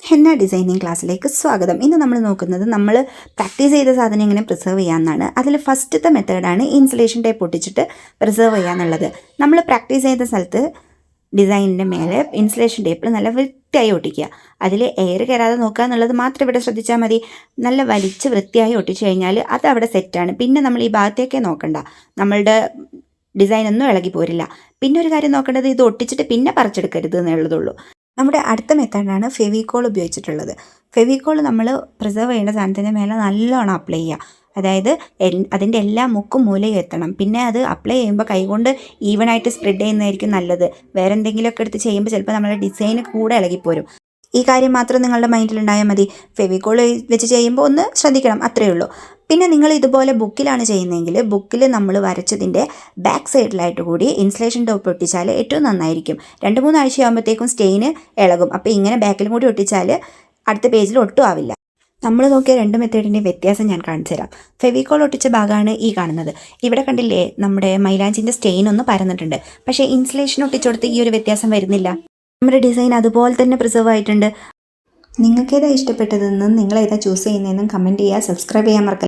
Henna designing ക്ലാസ്സിലേക്ക് സ്വാഗതം. ഇന്ന് നമ്മൾ നോക്കുന്നത് നമ്മൾ പ്രാക്ടീസ് ചെയ്ത സാധനം എങ്ങനെ പ്രിസർവ് ചെയ്യാമെന്നാണ്. അതിൽ ഫസ്റ്റത്തെ മെത്തേഡാണ് ഇൻസുലേഷൻ ടേപ്പ് ഒട്ടിച്ചിട്ട് പ്രിസർവ് ചെയ്യാന്നുള്ളത്. നമ്മൾ പ്രാക്ടീസ് ചെയ്ത സ്ഥലത്ത് ഡിസൈനിൻ്റെ മേലെ ഇൻസുലേഷൻ ടേപ്പിൽ നല്ല വൃത്തിയായി ഒട്ടിക്കുക. അതിൽ എയർ കയറാതെ നോക്കുക എന്നുള്ളത് മാത്രം ഇവിടെ ശ്രദ്ധിച്ചാൽ മതി. നല്ല വലിച്ച് വൃത്തിയായി ഒട്ടിച്ചു കഴിഞ്ഞാൽ അത് അവിടെ സെറ്റാണ്. പിന്നെ നമ്മൾ ഈ ഭാഗത്തേക്കേ നോക്കണ്ട, നമ്മളുടെ ഡിസൈനൊന്നും ഇളകി പോരില്ല. പിന്നെ ഒരു കാര്യം നോക്കേണ്ടത്, ഇത് ഒട്ടിച്ചിട്ട് പിന്നെ പറിച്ചെടുക്കരുത് എന്നുള്ളതുള്ളൂ. നമ്മുടെ അടുത്ത മെത്തേഡാണ് ഫെവിക്കോൾ ഉപയോഗിച്ചിട്ടുള്ളത്. ഫെവിക്കോൾ നമ്മൾ പ്രിസർവ് ചെയ്യേണ്ട സാധനത്തിൻ്റെ മേലെ നല്ലോണം അപ്ലൈ ചെയ്യുക. അതായത് അതിൻ്റെ എല്ലാ മുക്കും മൂലയും എത്തണം. പിന്നെ അത് അപ്ലൈ ചെയ്യുമ്പോൾ കൈകൊണ്ട് ഈവനായിട്ട് സ്പ്രെഡ് ചെയ്യുന്നതായിരിക്കും നല്ലത്. വേറെ എന്തെങ്കിലുമൊക്കെ എടുത്ത് ചെയ്യുമ്പോൾ ചിലപ്പോൾ നമ്മുടെ ഡിസൈൻ കൂടെ ഇളകിപ്പോരും. ഈ കാര്യം മാത്രം നിങ്ങളുടെ മൈൻഡിലുണ്ടായാൽ മതി. ഫെവിക്കോൾ വെച്ച് ചെയ്യുമ്പോൾ ഒന്ന് ശ്രദ്ധിക്കണം, അത്രയേ ഉള്ളൂ. പിന്നെ നിങ്ങൾ ഇതുപോലെ ബുക്കിലാണ് ചെയ്യുന്നതെങ്കിൽ ബുക്കിൽ നമ്മൾ വരച്ചതിൻ്റെ ബാക്ക് സൈഡിലായിട്ട് കൂടി ഇൻസുലേഷൻ ടോപ്പ് ഒട്ടിച്ചാൽ ഏറ്റവും നന്നായിരിക്കും. 2-3 ആഴ്ചയാകുമ്പോഴത്തേക്കും സ്റ്റെയിന് ഇളകും. അപ്പോൾ ഇങ്ങനെ ബാക്കിലും കൂടി ഒട്ടിച്ചാൽ അടുത്ത പേജിൽ ഒട്ടും ആവില്ല. നമ്മൾ നോക്കിയ 2 മെത്തേഡിൻ്റെ വ്യത്യാസം ഞാൻ കാണിച്ചു തരാം. ഫെവിക്കോൾ ഒട്ടിച്ച ഭാഗമാണ് ഈ കാണുന്നത്. ഇവിടെ കണ്ടില്ലേ, നമ്മുടെ മൈലാഞ്ചിൻ്റെ സ്റ്റെയിൻ ഒന്ന് പരന്നിട്ടുണ്ട്. പക്ഷേ ഇൻസുലേഷൻ ഒട്ടിച്ചെടുത്ത് ഈ ഒരു വ്യത്യാസം വരുന്നില്ല. നമ്മുടെ ഡിസൈൻ അതുപോലെ തന്നെ പ്രിസർവ് ആയിട്ടുണ്ട്. നിങ്ങൾക്ക് ഏതാ ഇഷ്ടപ്പെട്ടതെന്നും നിങ്ങൾ ഏതാ ചൂസ് ചെയ്യുന്നതെന്നും കമൻറ്റ് ചെയ്യുക. സബ്സ്ക്രൈബ് ചെയ്യാൻ മറക്കരുത്.